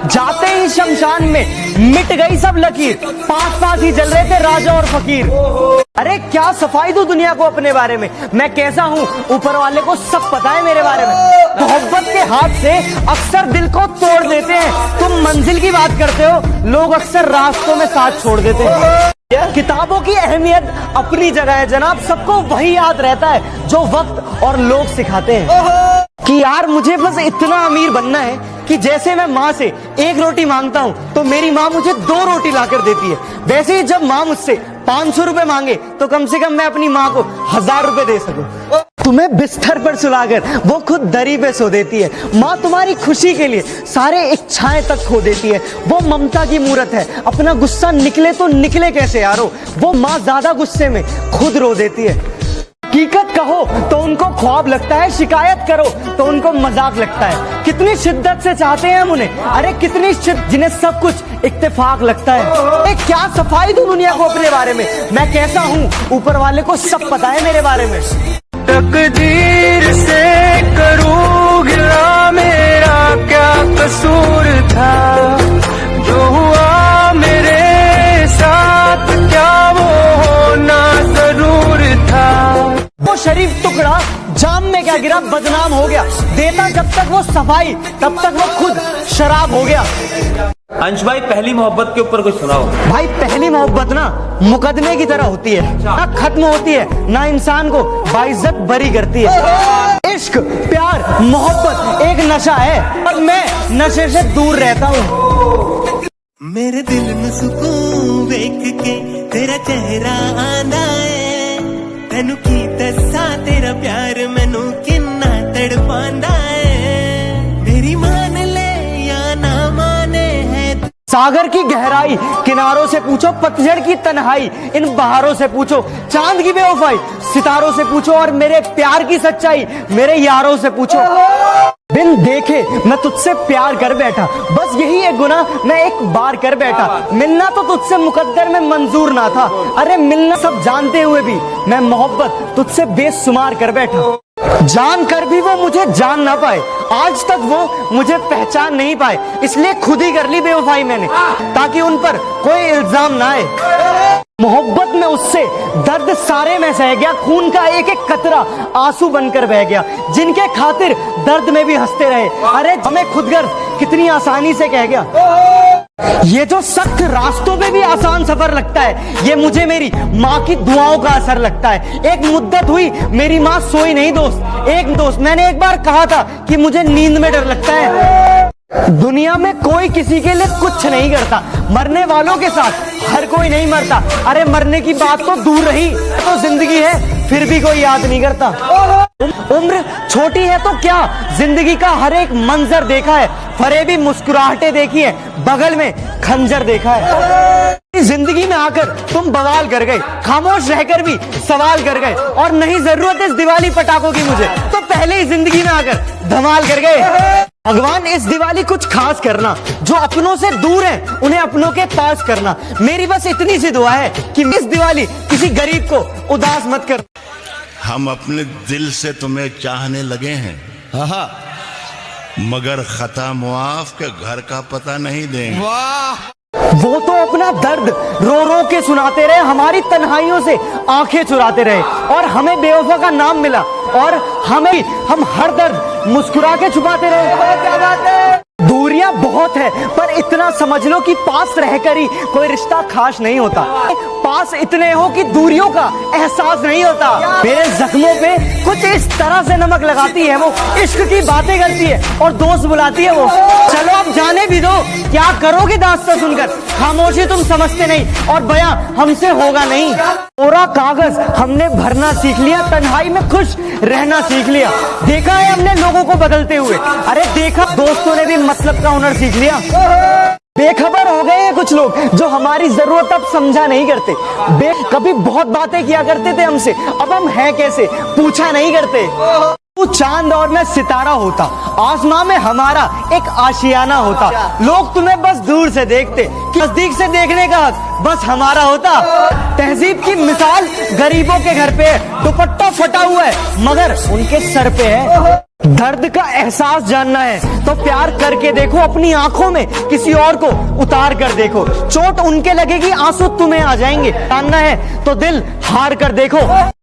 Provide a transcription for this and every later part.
जाते ही शमशान में मिट गई सब लकीर, पास पास ही जल रहे थे राजा और फकीर। अरे क्या सफाई दूं दुनिया को अपने बारे में, मैं कैसा हूँ ऊपर वाले को सब पता है मेरे बारे में। मोहब्बत के हाथ से अक्सर दिल को तोड़ देते हैं, तुम मंजिल की बात करते हो, लोग अक्सर रास्तों में साथ छोड़ देते हैं। किताबों की अहमियत अपनी जगह है जनाब, सबको वही याद रहता है जो वक्त और लोग सिखाते हैं। कि यार मुझे बस इतना अमीर बनना है कि जैसे मैं माँ से एक रोटी मांगता हूँ तो मेरी माँ मुझे 2 रोटी लाकर देती है, वैसे ही जब माँ मुझसे 500 रुपए मांगे तो कम से कम मैं अपनी माँ को 1000 रुपए दे सकूं। तुम्हें बिस्तर पर सुलाकर वो खुद दरी पे सो देती है, माँ तुम्हारी खुशी के लिए सारे इच्छाएं तक खो देती है। वो ममता की मूरत है, अपना गुस्सा निकले तो निकले कैसे यारो, वो माँ ज्यादा गुस्से में खुद रो देती है। हकीकत कहो तो उनको ख्वाब लगता है, शिकायत करो तो उनको मजाक लगता है। कितनी शिद्दत से चाहते हैं हम उन्हें, अरे कितनी जिन्हें सब कुछ इत्तेफाक लगता है। क्या सफाई दूं दुनिया को अपने बारे में, मैं कैसा हूँ ऊपर वाले को सब पता है मेरे बारे में। तकदीर से करूँ गिला, मेरा क्या कसूर था, जो हुआ मेरे साथ क्या वो होना जरूर था। वो शरीफ टुकड़ा जाम में क्या गिरा, बदनाम हो गया, देता जब तक वो सफाई तब तक वो खुद शराब हो गया। अंश भाई पहली मोहब्बत के ऊपर कुछ सुनाओ। भाई पहली मोहब्बत ना मुकदमे की तरह होती है, ना खत्म होती है ना इंसान को बाइज्जत बरी करती है। इश्क प्यार मोहब्बत एक नशा है और मैं नशे से दूर रहता हूँ। मेरे दिल में सुकून देख के तेरा चेहरा आंदा है, तेनू की दसा तेरा प्यार मैनू किन्ना तड़पांदा है। मेरी मान ले या ना माने है, सागर की गहराई किनारों से पूछो, पतझड़ की तन्हाई इन बहारों से पूछो, चांद की बेवफाई सितारों से पूछो, और मेरे प्यार की सच्चाई मेरे यारों से पूछो। बिन देखे मैं तुझसे प्यार कर बैठा, बस यही एक गुनाह मैं एक बार कर बैठा। मिलना तो तुझसे मुकद्दर में मंजूर ना था, अरे मिलना सब जानते हुए भी मैं मोहब्बत तुझसे बेशुमार कर बैठा। जान कर भी वो मुझे जान ना पाए, आज तक वो मुझे पहचान नहीं पाए, इसलिए खुद ही कर ली बेवफाई मैंने, ताकि उन पर कोई इल्जाम ना आए। मोहब्बत में उससे दर्द सारे में सह गया, खून का एक एक कतरा आंसू बनकर बह गया, जिनके खातिर दर्द में भी हंसते रहे, अरे हमें खुदगर्ज कितनी आसानी से कह गया। ये जो सख्त रास्तों पे भी आसान सफर लगता है, ये मुझे मेरी माँ की दुआओं का असर लगता है। एक मुद्दत हुई मेरी माँ सोई नहीं दोस्त, एक दोस्त मैंने एक बार कहा था कि मुझे नींद में डर लगता है। दुनिया में कोई किसी के लिए कुछ नहीं करता, मरने वालों के साथ हर कोई नहीं मरता, अरे मरने की बात तो दूर रही, तो जिंदगी है फिर भी कोई याद नहीं करता। उम्र छोटी है तो क्या, जिंदगी का हर एक मंजर देखा है, फरेबी मुस्कुराहटें देखी है, बगल में खंजर देखा है। जिंदगी में आकर तुम बवाल कर गए, खामोश रहकर भी सवाल कर गए, और नहीं जरूरत इस दिवाली पटाखों की मुझे, तो पहले ही जिंदगी में आकर धमाल कर गए। भगवान इस दिवाली कुछ खास करना, जो अपनों से दूर हैं उन्हें अपनों के पास करना। मेरी बस इतनी सी दुआ है कि इस दिवाली किसी गरीब को उदास मत कर। हम अपने दिल से तुम्हें चाहने लगे हैं, मगर खता मुआफ के घर का पता नहीं देंगे। वो तो अपना दर्द रो रो के सुनाते रहे, हमारी तन्हाइयों से आंखें चुराते रहे, और हमें बेवफा का नाम मिला, और हम हर दर्द मुस्कुरा के छुपाते रहे। क्या बात है, दूरियां बहुत है पर इतना समझ लो कि पास रहकर ही कोई रिश्ता खास नहीं होता, पास इतने हो कि दूरियों का एहसास नहीं होता। मेरे जख्मों पे कुछ इस तरह से नमक लगाती है वो, इश्क की बातें करती है और दोस्त बुलाती है वो। चलो अब जाने भी दो, क्या करोगे दास्तां सुनकर, खामोशी तुम समझते नहीं और बयां हमसे होगा नहीं। पूरा कागज हमने भरना सीख लिया, तन्हाई में खुश रहना सीख लिया, देखा है हमने लोगों को बदलते हुए, अरे देखा दोस्तों ने भी मतलब का हुनर सीख लिया। बेखबर हो गए हैं कुछ लोग जो हमारी जरूरत अब समझा नहीं करते, कभी बहुत बातें किया करते थे हमसे, अब हम हैं कैसे पूछा नहीं करते। तू चांद और मैं सितारा होता, आसमां में हमारा एक आशियाना होता। लोग तुम्हें बस दूर से देखते, नजदीक से देखने का हक बस हमारा होता। तहजीब की मिसाल गरीबों के घर पे है, दुपट्टा फटा हुआ है मगर उनके सर पे है। दर्द का एहसास जानना है तो प्यार करके देखो, अपनी आंखों में किसी और को उतार कर देखो। चोट उनके लगेगी, आंसू तुम्हें आ जाएंगे। जानना है तो दिल हार कर देखो।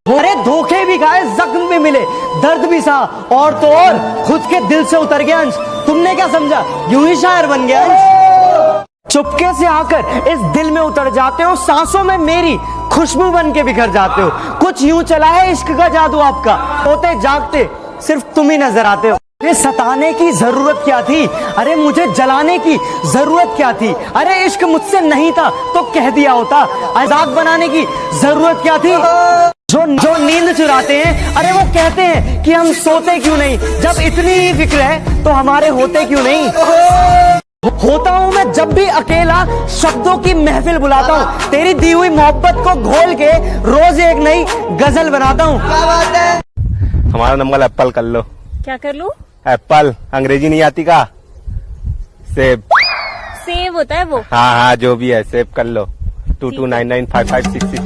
अरे धोखे भी खाए, जख्म भी मिले, दर्द भी सहा, और तो और खुद के दिल से उतर गया अंश। तुमने क्या समझा यूं ही शायर बन गया अंश? चुपके से आकर इस दिल में उतर जाते हो, सांसों में मेरी खुशबू बन के बिखर जाते हो। कुछ यूं चला है इश्क का जादू आपका, सोते जागते सिर्फ तुम ही नजर आते हो। ये सताने की जरूरत क्या थी, अरे मुझे जलाने की जरूरत क्या थी। अरे इश्क मुझसे नहीं था तो कह दिया होता, आजाद बनाने की जरूरत क्या थी। जो नींद चुराते हैं, अरे वो कहते हैं कि हम सोते क्यों नहीं। जब इतनी ही फिक्र है तो हमारे होते क्यों नहीं। होता हूँ मैं जब भी अकेला, शब्दों की महफिल बुलाता हूँ। तेरी दी हुई मोहब्बत को घोल के रोज एक नई गजल बनाता हूँ। हमारा नंबर एप्पल कर लो। क्या कर लूं? एप्पल, अंग्रेजी नहीं आती का? सेब। सेब होता है वो? हाँ हाँ जो भी है, सेब कर लो। 22995566।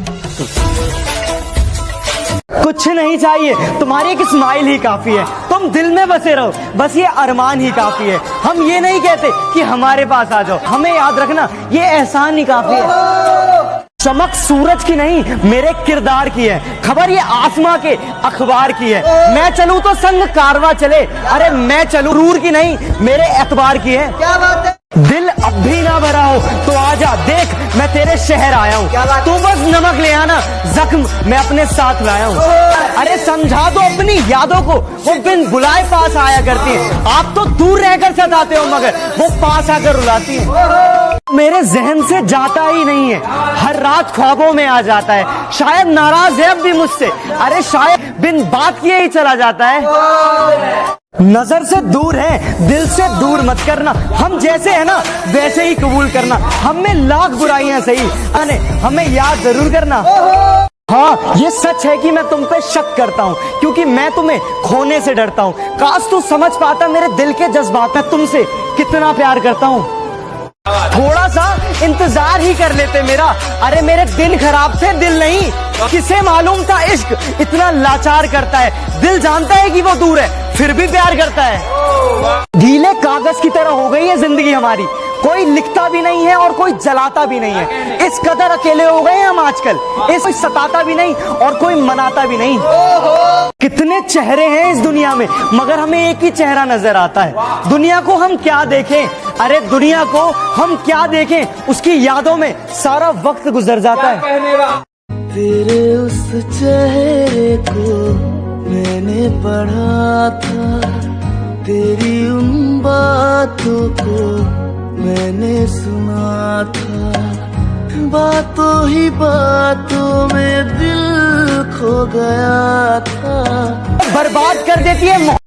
कुछ नहीं चाहिए, तुम्हारी एक स्माइल ही काफी है। तुम दिल में बसे रहो, बस ये अरमान ही काफी है। हम ये नहीं कहते कि हमारे पास आ जाओ, हमें याद रखना ये एहसान ही काफी है। चमक सूरज की नहीं मेरे किरदार की है, खबर ये आसमां के अखबार की है। मैं चलूं तो संग कारवां चले, अरे मैं चलूं रूर की नहीं मेरे एतबार की है। क्या बात है? दिल अब भी ना भरा हो तो आजा, देख मैं तेरे शहर आया हूँ। तू बस नमक ले आना, जख्म मैं अपने साथ लाया हूँ। अरे समझा दो अपनी यादों को, वो बिन बुलाए पास आया करती है। आप तो दूर रहकर सताते हो मगर वो पास आकर रुलाती है। मेरे जहन से जाता ही नहीं है, हर रात ख्वाबों में आ जाता है। शायद नाराज है अब भी मुझसे, अरे शायद बिन बात किए ही चला जाता है। नजर से दूर है, दिल से दूर मत करना। हम जैसे है ना वैसे ही कबूल करना। हम में लाख बुराइयां सही, हमें याद जरूर करना। हाँ ये सच है कि मैं तुम पे शक करता हूँ, क्योंकि मैं तुम्हें खोने से डरता हूँ। काश तू समझ पाता मेरे दिल के जज्बात, मैं तुमसे कितना प्यार करता हूँ। थोड़ा सा इंतजार ही कर लेते मेरा, अरे मेरे दिन खराब थे दिल नहीं। किसे मालूम था इश्क इतना लाचार करता है। दिल जानता है कि वो दूर है फिर भी प्यार करता है। गीले कागज की तरह हो गई है जिंदगी हमारी, कोई लिखता भी नहीं है और कोई जलाता भी नहीं है। इस कदर अकेले हो गए हम आजकल, इस कोई सताता भी नहीं और कोई मनाता भी नहीं। कितने चेहरे हैं इस दुनिया में मगर हमें एक ही चेहरा नजर आता है। दुनिया को हम क्या देखें, अरे दुनिया को हम क्या देखें, उसकी यादों में सारा वक्त गुजर जाता है। तेरे उस चेहरे को मैंने पढ़ा था, तेरी उन बातों को मैंने सुना था। बातों ही बातों में दिल खो गया था। बर्बाद कर देती है